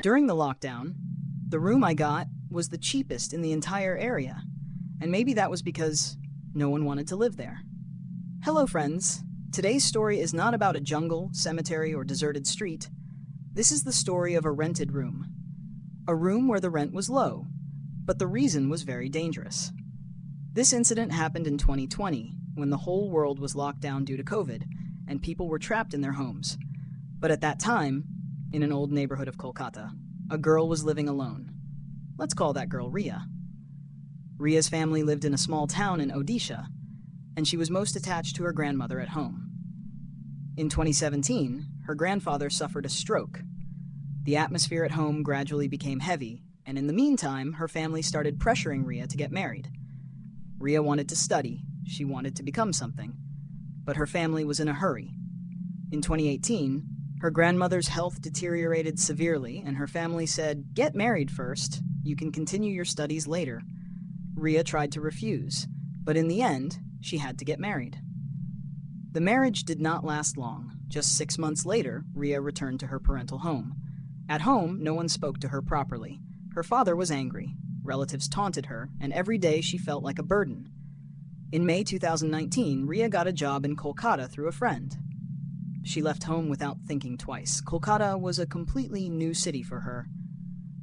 during the lockdown, the room I got was the cheapest in the entire area, and maybe that was because no one wanted to live there. Hello, friends. Today's story is not about a jungle, cemetery, or deserted street. This is the story of a rented room. A room where the rent was low, but the reason was very dangerous. This incident happened in 2020, when the whole world was locked down due to COVID, and people were trapped in their homes. But at that time, in an old neighborhood of Kolkata, a girl was living alone. Let's call that girl Ria. Ria's family lived in a small town in Odisha, and she was most attached to her grandmother at home. In 2017, her grandfather suffered a stroke. The atmosphere at home gradually became heavy, and in the meantime, her family started pressuring Ria to get married. Ria wanted to study, she wanted to become something, but her family was in a hurry. In 2018, her grandmother's health deteriorated severely, and her family said, "Get married first, you can continue your studies later." Ria tried to refuse, but in the end, she had to get married. The marriage did not last long. Just 6 months later, Ria returned to her parental home. At home, no one spoke to her properly. Her father was angry, relatives taunted her, and every day she felt like a burden. In May 2019, Ria got a job in Kolkata through a friend. She left home without thinking twice. Kolkata was a completely new city for her.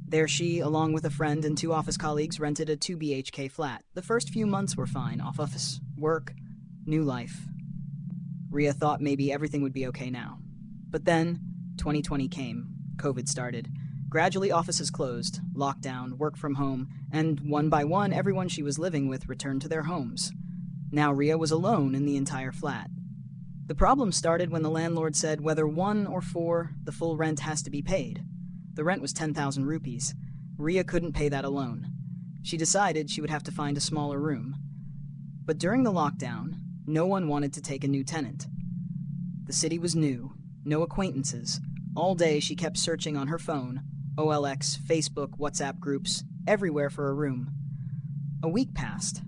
There she, along with a friend and 2 office colleagues, rented a 2 BHK flat. The first few months were fine. Office, work, new life. Ria thought maybe everything would be okay now. But then, 2020 came. COVID started. Gradually, offices closed, lockdown, work from home, and one by one, everyone she was living with returned to their homes. Now Ria was alone in the entire flat. The problem started when the landlord said whether 1 or 4, the full rent has to be paid. The rent was 10,000 rupees. Ria couldn't pay that alone. She decided she would have to find a smaller room. But during the lockdown, no one wanted to take a new tenant. The city was new, no acquaintances. All day she kept searching on her phone, OLX, Facebook, WhatsApp groups, everywhere for a room. A week passed.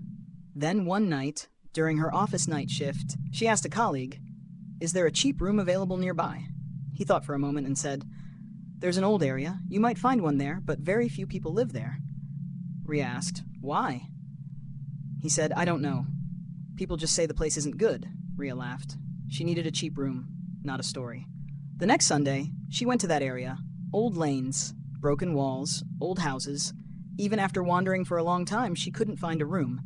Then one night, during her office night shift, she asked a colleague, "Is there a cheap room available nearby?" He thought for a moment and said, "There's an old area. You might find one there, but very few people live there." Ria asked, "Why?" He said, "I don't know. People just say the place isn't good." Ria laughed. She needed a cheap room, not a story. The next Sunday, she went to that area. Old lanes, broken walls, old houses. Even after wandering for a long time, she couldn't find a room.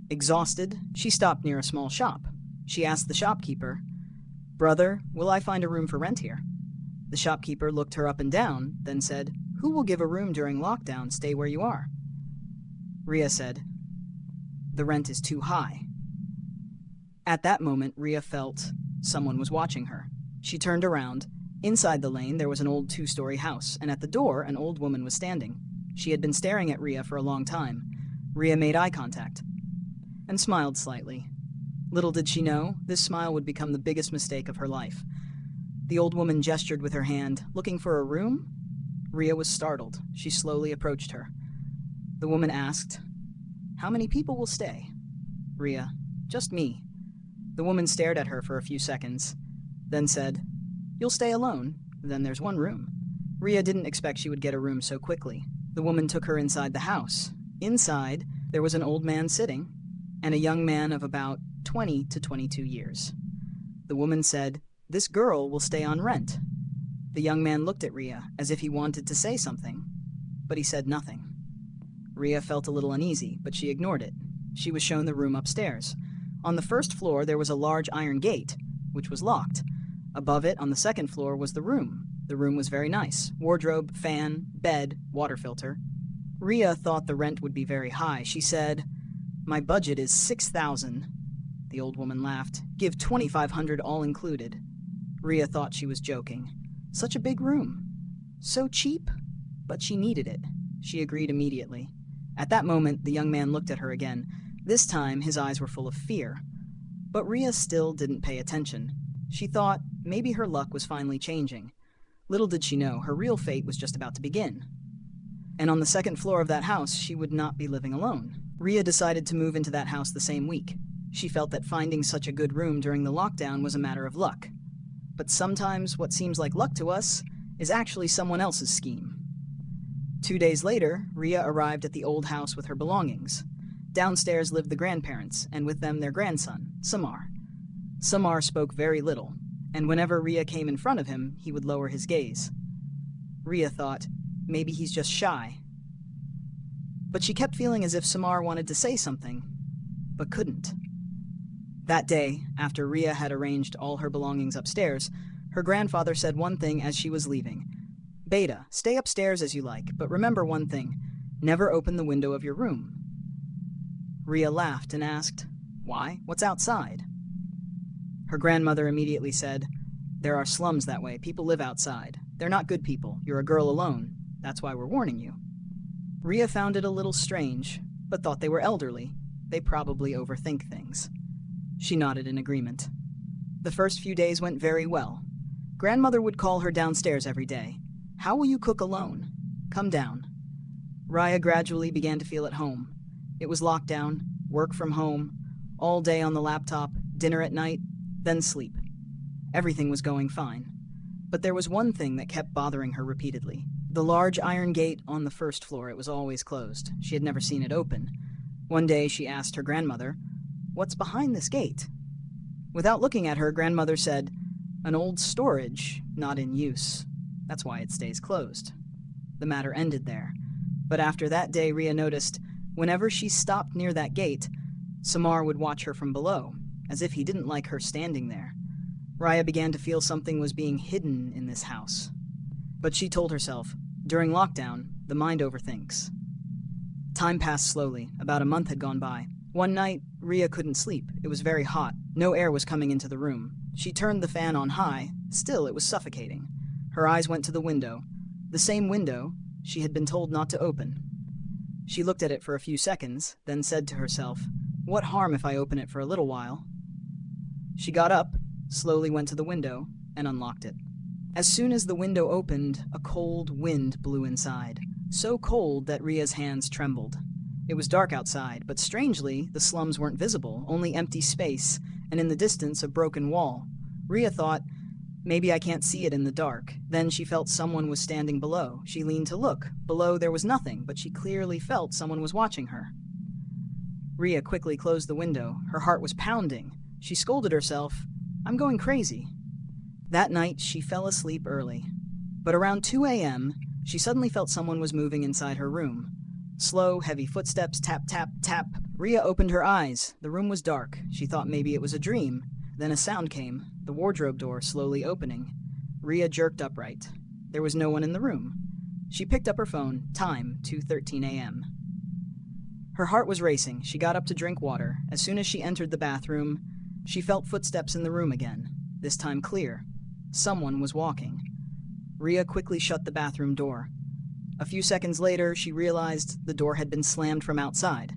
Exhausted, she stopped near a small shop. She asked the shopkeeper, "Brother, will I find a room for rent here?" The shopkeeper looked her up and down, then said, "Who will give a room during lockdown? Stay where you are." Ria said, "The rent is too high." At that moment, Ria felt someone was watching her. She turned around. Inside the lane, there was an old 2-story house, and at the door, an old woman was standing. She had been staring at Ria for a long time. Ria made eye contact and smiled slightly. Little did she know, this smile would become the biggest mistake of her life. The old woman gestured with her hand, looking for a room. Ria was startled. She slowly approached her. The woman asked, "How many people will stay?" Ria, "Just me." The woman stared at her for a few seconds, then said, "You'll stay alone? Then there's one room." Ria didn't expect she would get a room so quickly. The woman took her inside the house. Inside, there was an old man sitting, and a young man of about 20 to 22 years. The woman said, "This girl will stay on rent." The young man looked at Ria as if he wanted to say something, but he said nothing. Ria felt a little uneasy, but she ignored it. She was shown the room upstairs. On the first floor, there was a large iron gate, which was locked. Above it, on the second floor, was the room. The room was very nice. Wardrobe, fan, bed, water filter. Ria thought the rent would be very high. She said, "My budget is 6,000. The old woman laughed. "Give 2,500 all included." Ria thought she was joking. Such a big room. So cheap? But she needed it. She agreed immediately. At that moment, the young man looked at her again. This time, his eyes were full of fear. But Ria still didn't pay attention. She thought maybe her luck was finally changing. Little did she know, her real fate was just about to begin. And on the second floor of that house, she would not be living alone. Ria decided to move into that house the same week. She felt that finding such a good room during the lockdown was a matter of luck. But sometimes what seems like luck to us is actually someone else's scheme. 2 days later, Rhea arrived at the old house with her belongings. Downstairs lived the grandparents, and with them their grandson, Samar. Samar spoke very little, and whenever Rhea came in front of him, he would lower his gaze. Rhea thought, maybe he's just shy. But she kept feeling as if Samar wanted to say something, but couldn't. That day, after Rhea had arranged all her belongings upstairs, her grandfather said one thing as she was leaving. "Beta, stay upstairs as you like, but remember one thing. Never open the window of your room." Rhea laughed and asked, "Why? What's outside?" Her grandmother immediately said, "There are slums that way. People live outside. They're not good people. You're a girl alone. That's why we're warning you." Rhea found it a little strange, but thought they were elderly. They probably overthink things. She nodded in agreement. The first few days went very well. Grandmother would call her downstairs every day. "How will you cook alone? Come down." Rhea gradually began to feel at home. It was lockdown, work from home, all day on the laptop, dinner at night, then sleep. Everything was going fine. But there was one thing that kept bothering her repeatedly. The large iron gate on the first floor, it was always closed. She had never seen it open. One day she asked her grandmother, "What's behind this gate?" Without looking at her, grandmother said, "An old storage, not in use. That's why it stays closed." The matter ended there. But after that day, Rhea noticed, whenever she stopped near that gate, Samar would watch her from below, as if he didn't like her standing there. Rhea began to feel something was being hidden in this house. But she told herself, during lockdown, the mind overthinks. Time passed slowly. About a month had gone by. One night, Rhea couldn't sleep. It was very hot. No air was coming into the room. She turned the fan on high. Still, it was suffocating. Her eyes went to the window. The same window she had been told not to open. She looked at it for a few seconds, then said to herself, "What harm if I open it for a little while?" She got up, slowly went to the window, and unlocked it. As soon as the window opened, a cold wind blew inside, so cold that Rhea's hands trembled. It was dark outside, but strangely, the slums weren't visible, only empty space, and in the distance a broken wall. Rhea thought, maybe I can't see it in the dark. Then she felt someone was standing below. She leaned to look. Below there was nothing, but she clearly felt someone was watching her. Rhea quickly closed the window. Her heart was pounding. She scolded herself, "I'm going crazy." That night, she fell asleep early. But around 2 a.m., she suddenly felt someone was moving inside her room. Slow, heavy footsteps, tap, tap, tap. Rhea opened her eyes. The room was dark. She thought maybe it was a dream. Then a sound came, the wardrobe door slowly opening. Rhea jerked upright. There was no one in the room. She picked up her phone. Time, 2:13 a.m. Her heart was racing. She got up to drink water. As soon as she entered the bathroom, she felt footsteps in the room again, this time clear. Someone was walking. Rhea quickly shut the bathroom door. A few seconds later, she realized the door had been slammed from outside.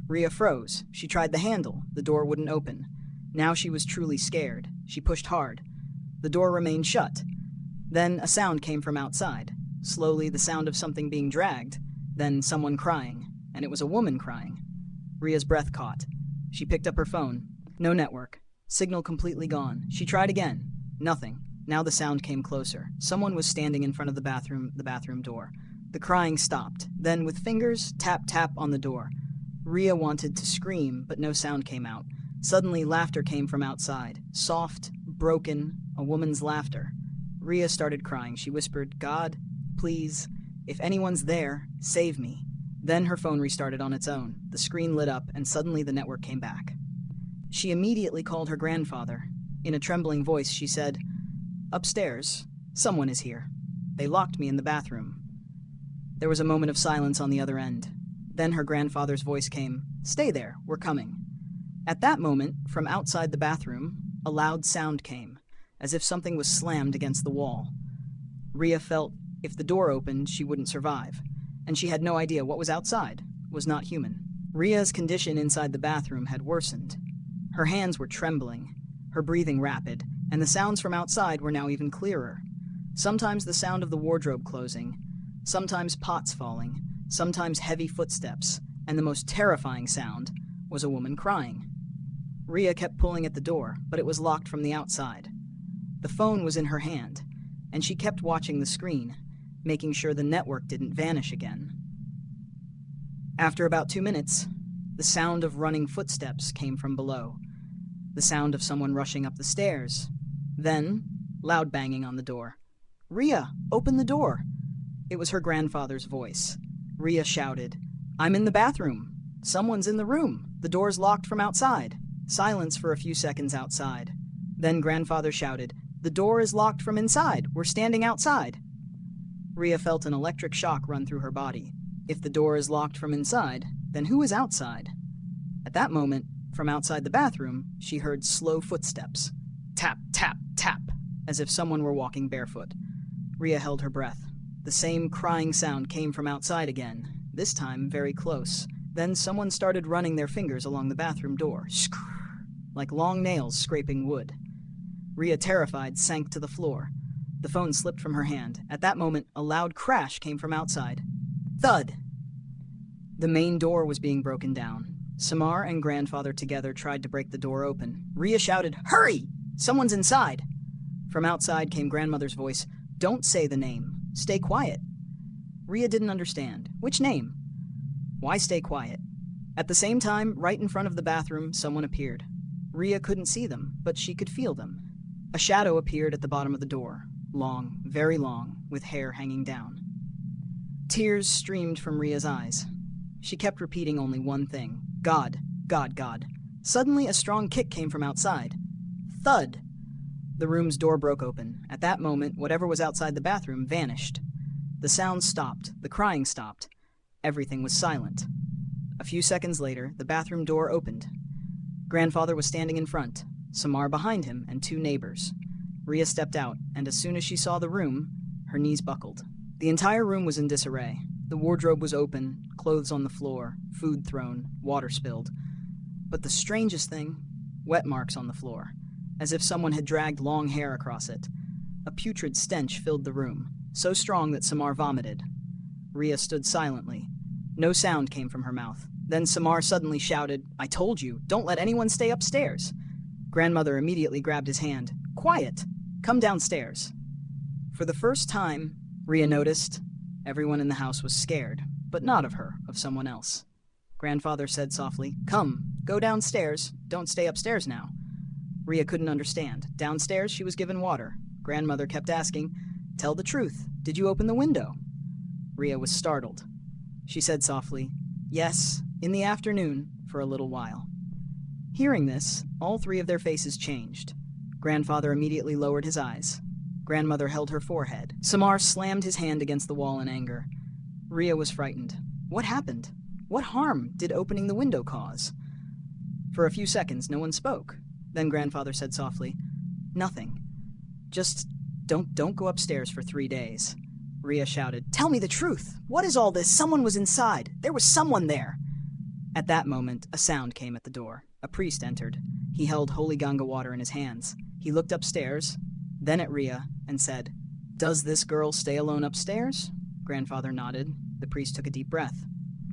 Rhea froze. She tried the handle. The door wouldn't open. Now she was truly scared. She pushed hard. The door remained shut. Then a sound came from outside. Slowly, the sound of something being dragged. Then someone crying. And it was a woman crying. Rhea's breath caught. She picked up her phone. No network. Signal completely gone. She tried again. Nothing. Now the sound came closer. Someone was standing in front of the bathroom door. The crying stopped. Then, with fingers, tap, tap on the door. Rhea wanted to scream, but no sound came out. Suddenly, laughter came from outside. Soft, broken, a woman's laughter. Rhea started crying. She whispered, "God, please, if anyone's there, save me." Then her phone restarted on its own. The screen lit up, and suddenly the network came back. She immediately called her grandfather. In a trembling voice, she said, "Upstairs. Someone is here. They locked me in the bathroom." There was a moment of silence on the other end. Then her grandfather's voice came, "Stay there, we're coming." At that moment, from outside the bathroom, a loud sound came, as if something was slammed against the wall. Rhea felt if the door opened, she wouldn't survive, and she had no idea what was outside was not human. Rhea's condition inside the bathroom had worsened. Her hands were trembling, her breathing rapid, and the sounds from outside were now even clearer. Sometimes the sound of the wardrobe closing, sometimes pots falling, sometimes heavy footsteps, and the most terrifying sound was a woman crying. Rhea kept pulling at the door, but it was locked from the outside. The phone was in her hand, and she kept watching the screen. making sure the network didn't vanish again. After about 2 minutes, the sound of running footsteps came from below. The sound of someone rushing up the stairs. Then, loud banging on the door. "Rhea, open the door!" It was her grandfather's voice. Rhea shouted, "I'm in the bathroom. Someone's in the room. The door's locked from outside." Silence for a few seconds outside. Then grandfather shouted, "The door is locked from inside. We're standing outside." Rhea felt an electric shock run through her body. If the door is locked from inside, then who is outside? At that moment, from outside the bathroom, she heard slow footsteps. Tap, tap, tap, as if someone were walking barefoot. Rhea held her breath. The same crying sound came from outside again, this time very close. Then someone started running their fingers along the bathroom door, like long nails scraping wood. Rhea, terrified, sank to the floor. The phone slipped from her hand. At that moment, a loud crash came from outside. Thud! The main door was being broken down. Samar and grandfather together tried to break the door open. Rhea shouted, "Hurry! Someone's inside!" From outside came grandmother's voice, "Don't say the name. Stay quiet." Rhea didn't understand. Which name? Why stay quiet? At the same time, right in front of the bathroom, someone appeared. Rhea couldn't see them, but she could feel them. A shadow appeared at the bottom of the door, long, very long, with hair hanging down. Tears streamed from Rhea's eyes. She kept repeating only one thing, "God, God, God." Suddenly, a strong kick came from outside. Thud! The room's door broke open. At that moment, whatever was outside the bathroom vanished. The sound stopped. The crying stopped. Everything was silent. A few seconds later, the bathroom door opened. Grandfather was standing in front, Samar behind him, and 2 neighbors. Rhea stepped out, and as soon as she saw the room, her knees buckled. The entire room was in disarray. The wardrobe was open, clothes on the floor, food thrown, water spilled. But the strangest thing, wet marks on the floor, as if someone had dragged long hair across it. A putrid stench filled the room, so strong that Samar vomited. Rhea stood silently. No sound came from her mouth. Then Samar suddenly shouted, "I told you, don't let anyone stay upstairs." Grandmother immediately grabbed his hand. "Quiet! Come downstairs." For the first time, Rhea noticed everyone in the house was scared, but not of her, of someone else. Grandfather said softly, "Come, go downstairs. Don't stay upstairs now." Rhea couldn't understand. Downstairs, she was given water. Grandmother kept asking, "Tell the truth. Did you open the window?" Rhea was startled. She said softly, "Yes, in the afternoon, for a little while." Hearing this, all 3 of their faces changed. Grandfather immediately lowered his eyes. Grandmother held her forehead. Samar slammed his hand against the wall in anger. Rhea was frightened. What happened? What harm did opening the window cause? For a few seconds, no one spoke. Then grandfather said softly, "Nothing. Just don't go upstairs for 3 days." Rhea shouted, "Tell me the truth! What is all this? Someone was inside! There was someone there!" At that moment, a sound came at the door. A priest entered. He held holy Ganga water in his hands. He looked upstairs, then at Rhea, and said, "Does this girl stay alone upstairs?" Grandfather nodded. The priest took a deep breath.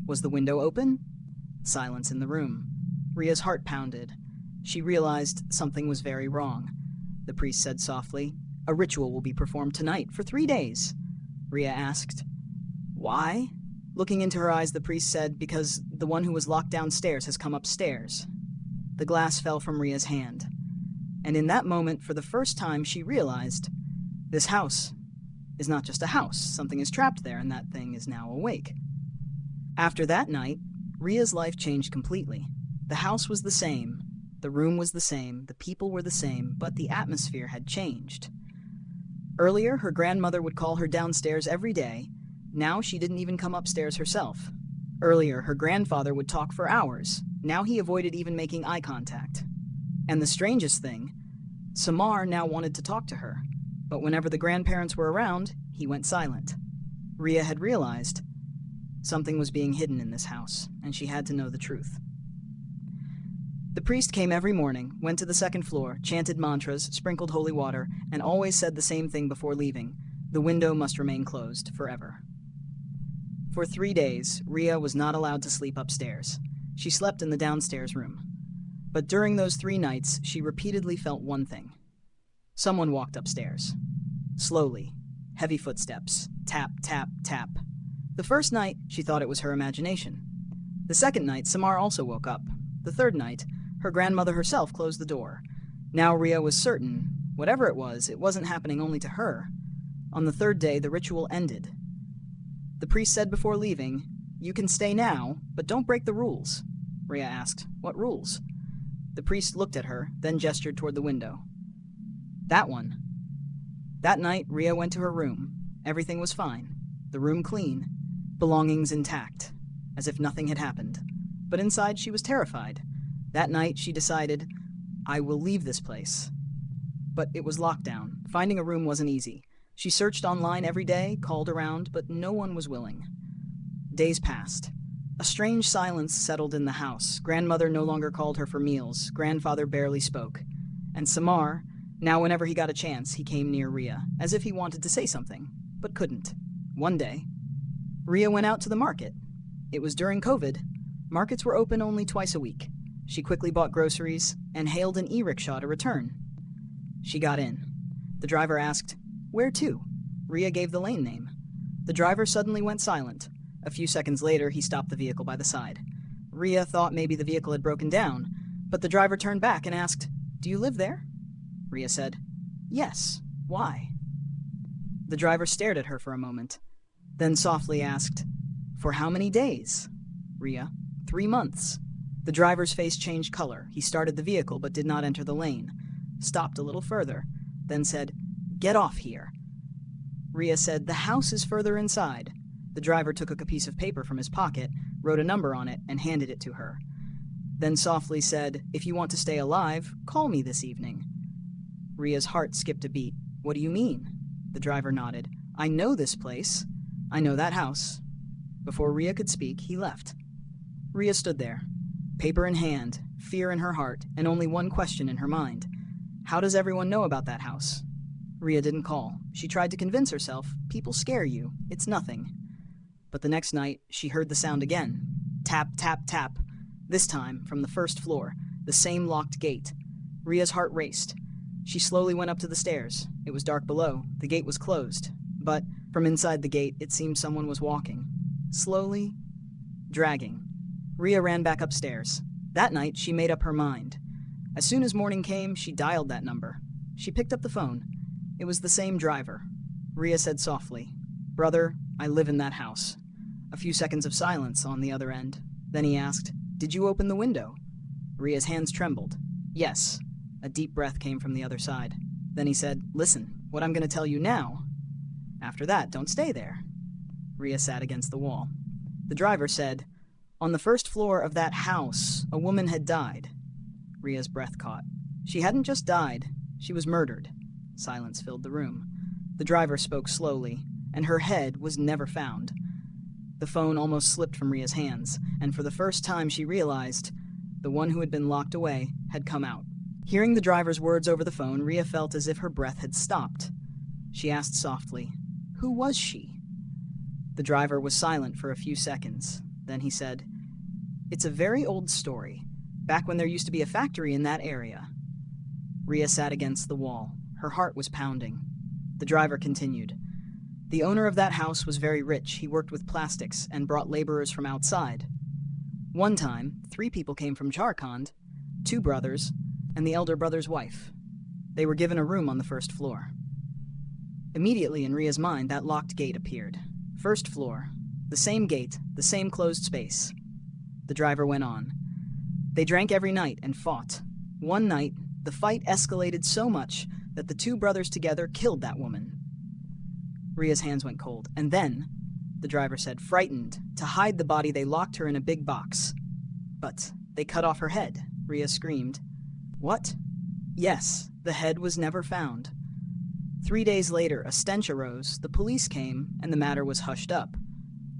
Was the window open? Silence in the room. Rhea's heart pounded. She realized something was very wrong. The priest said softly, "A ritual will be performed tonight for 3 days." Rhea asked, "Why?" Looking into her eyes, the priest said, "Because the one who was locked downstairs has come upstairs." The glass fell from Rhea's hand. And in that moment, for the first time, she realized, this house is not just a house. Something is trapped there, and that thing is now awake. After that night, Rhea's life changed completely. The house was the same, the room was the same, the people were the same, but the atmosphere had changed. Earlier, her grandmother would call her downstairs every day. Now she didn't even come upstairs herself. Earlier, her grandfather would talk for hours. Now he avoided even making eye contact. And the strangest thing, Samar now wanted to talk to her, but whenever the grandparents were around, he went silent. Rhea had realized something was being hidden in this house, and she had to know the truth. The priest came every morning, went to the 2nd floor, chanted mantras, sprinkled holy water, and always said the same thing before leaving: the window must remain closed forever. For 3 days, Rhea was not allowed to sleep upstairs. She slept in the downstairs room. But during those 3 nights, she repeatedly felt one thing. Someone walked upstairs. Slowly, Heavy footsteps. Tap, tap, tap. The first night, she thought it was her imagination. The second night, Samar also woke up. The third night, her grandmother herself closed the door. Now Ria was certain, whatever it wasn't happening only to her. On the third day, the ritual ended. The priest said before leaving, "You can stay now, but don't break the rules." Ria asked, "What rules?" The priest looked at her, then gestured toward the window. "That one." That night, Ria went to her room. Everything was fine. The room clean. Belongings intact. As if nothing had happened. But inside, she was terrified. That night, she decided, "I will leave this place." But it was locked down. Finding a room wasn't easy. She searched online every day, called around, but no one was willing. Days passed. A strange silence settled in the house. Grandmother no longer called her for meals. Grandfather barely spoke. And Samar, now whenever he got a chance, he came near Ria, as if he wanted to say something, but couldn't. One day, Ria went out to the market. It was during COVID. Markets were open only twice a week. She quickly bought groceries and hailed an e-rickshaw to return. She got in. The driver asked, "Where to?" Ria gave the lane name. The driver suddenly went silent. A few seconds later, he stopped the vehicle by the side. Ria thought maybe the vehicle had broken down, but the driver turned back and asked, "Do you live there?" Ria said, "Yes. Why?" The driver stared at her for a moment, then softly asked, "For how many days?" Ria, 3 months. The driver's face changed color. He started the vehicle but did not enter the lane. Stopped a little further, then said, "Get off here." Ria said, "The house is further inside." The driver took a piece of paper from his pocket, wrote a number on it, and handed it to her. Then softly said, "If you want to stay alive, call me this evening." Ria's heart skipped a beat. "What do you mean?" The driver nodded. "I know this place. I know that house." Before Ria could speak, he left. Ria stood there, paper in hand, fear in her heart, and only one question in her mind. How does everyone know about that house? Ria didn't call. She tried to convince herself, people scare you, it's nothing. But the next night, she heard the sound again. Tap, tap, tap. This time, from the first floor, the same locked gate. Ria's heart raced. She slowly went up to the stairs. It was dark below. The gate was closed. But from inside the gate, it seemed someone was walking. Slowly, dragging. Ria ran back upstairs. That night, she made up her mind. As soon as morning came, she dialed that number. She picked up the phone. It was the same driver. Ria said softly, "Brother, I live in that house." A few seconds of silence on the other end. Then he asked, "Did you open the window?" Ria's hands trembled. "Yes." A deep breath came from the other side. Then he said, "Listen, what I'm going to tell you now. After that, don't stay there." Ria sat against the wall. The driver said, "On the first floor of that house, a woman had died." Ria's breath caught. She hadn't just died, she was murdered. Silence filled the room. The driver spoke slowly, and her head was never found. The phone almost slipped from Ria's hands, and for the first time she realized the one who had been locked away had come out. Hearing the driver's words over the phone, Ria felt as if her breath had stopped. She asked softly, "Who was she?" The driver was silent for a few seconds. Then he said, "It's a very old story, back when there used to be a factory in that area." Ria sat against the wall. Her heart was pounding. The driver continued, "The owner of that house was very rich. He worked with plastics and brought laborers from outside. One time, 3 people came from Jharkhand, 2 brothers, and the elder brother's wife. They were given a room on the first floor." Immediately in Ria's mind, that locked gate appeared. First floor, the same gate, the same closed space. The driver went on. "They drank every night and fought. One night, the fight escalated so much that the 2 brothers together killed that woman." Ria's hands went cold. "And then," the driver said, "frightened, to hide the body, they locked her in a big box. But they cut off her head." Ria screamed. "What?" "Yes, the head was never found. 3 days later, a stench arose, the police came, and the matter was hushed up.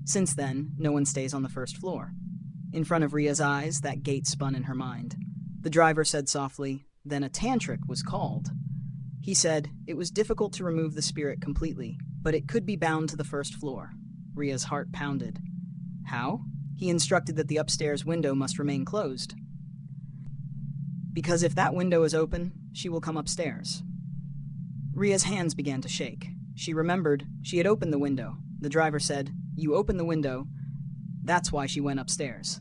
Since then, no one stays on the first floor." In front of Ria's eyes, that gate spun in her mind. The driver said softly, "Then a tantric was called. He said it was difficult to remove the spirit completely, but it could be bound to the first floor." Ria's heart pounded. "How?" "He instructed that the upstairs window must remain closed. Because if that window is open, she will come upstairs." Ria's hands began to shake. She remembered she had opened the window. The driver said, "You opened the window. That's why she went upstairs."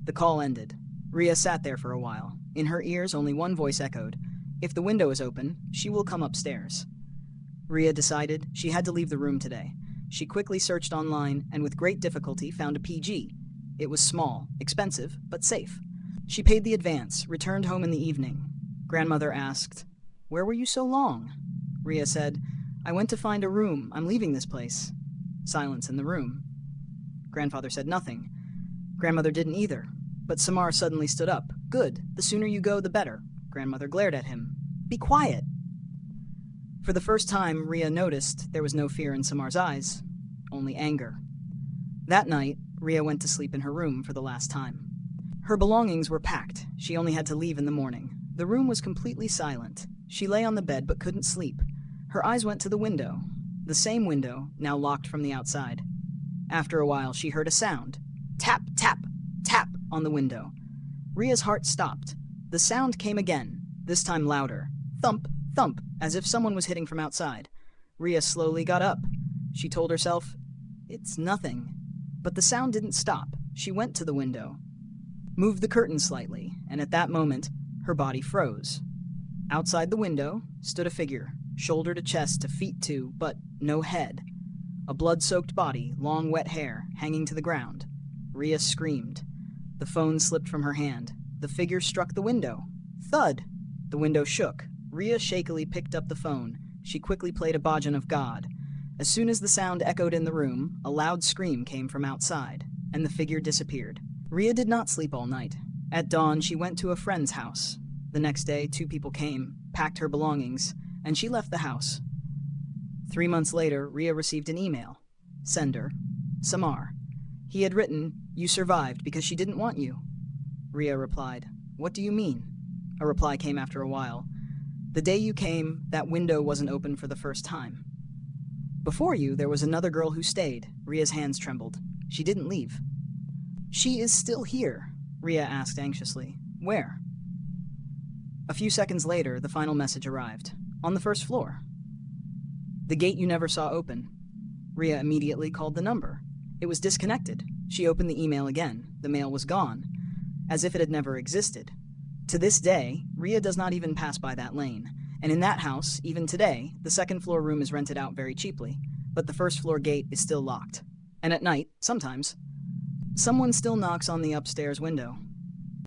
The call ended. Ria sat there for a while. In her ears, only one voice echoed, "If the window is open, she will come upstairs." Ria decided she had to leave the room today. She quickly searched online and with great difficulty found a PG. It was small, expensive, but safe. She paid the advance, returned home in the evening. Grandmother asked, "Where were you so long?" Ria said, "I went to find a room. I'm leaving this place." Silence in the room. Grandfather said nothing. Grandmother didn't either. But Samar suddenly stood up. "Good. The sooner you go, the better." Grandmother glared at him. "Be quiet." For the first time, Ria noticed there was no fear in Samar's eyes, only anger. That night, Ria went to sleep in her room for the last time. Her belongings were packed. She only had to leave in the morning. The room was completely silent. She lay on the bed but couldn't sleep. Her eyes went to the window, the same window, now locked from the outside. After a while, she heard a sound. Tap, tap, tap on the window. Ria's heart stopped. The sound came again, this time louder. Thump, thump, as if someone was hitting from outside. Ria slowly got up. She told herself, "It's nothing." But the sound didn't stop. She went to the window, moved the curtain slightly, and at that moment, her body froze. Outside the window stood a figure, shoulder to chest to feet to, but no head. A blood-soaked body, long wet hair, hanging to the ground. Ria screamed. The phone slipped from her hand. The figure struck the window. Thud! The window shook. Ria shakily picked up the phone. She quickly played a bhajan of God. As soon as the sound echoed in the room, a loud scream came from outside, and the figure disappeared. Ria did not sleep all night. At dawn, she went to a friend's house. The next day, 2 people came, packed her belongings, and she left the house. 3 months later, Ria received an email. Sender, Samar. He had written, "You survived because she didn't want you." Ria replied, "What do you mean?" A reply came after a while. "The day you came, that window wasn't open for the first time. Before you, there was another girl who stayed." Ria's hands trembled. She didn't leave. "She is still here?" Ria asked anxiously. "Where?" A few seconds later, the final message arrived. "On the 1st floor." "The gate you never saw open." Ria immediately called the number. It was disconnected. She opened the email again. The mail was gone, as if it had never existed. To this day, Ria does not even pass by that lane. And in that house, even today, the 2nd floor room is rented out very cheaply, but the 1st floor gate is still locked. And at night, sometimes, someone still knocks on the upstairs window.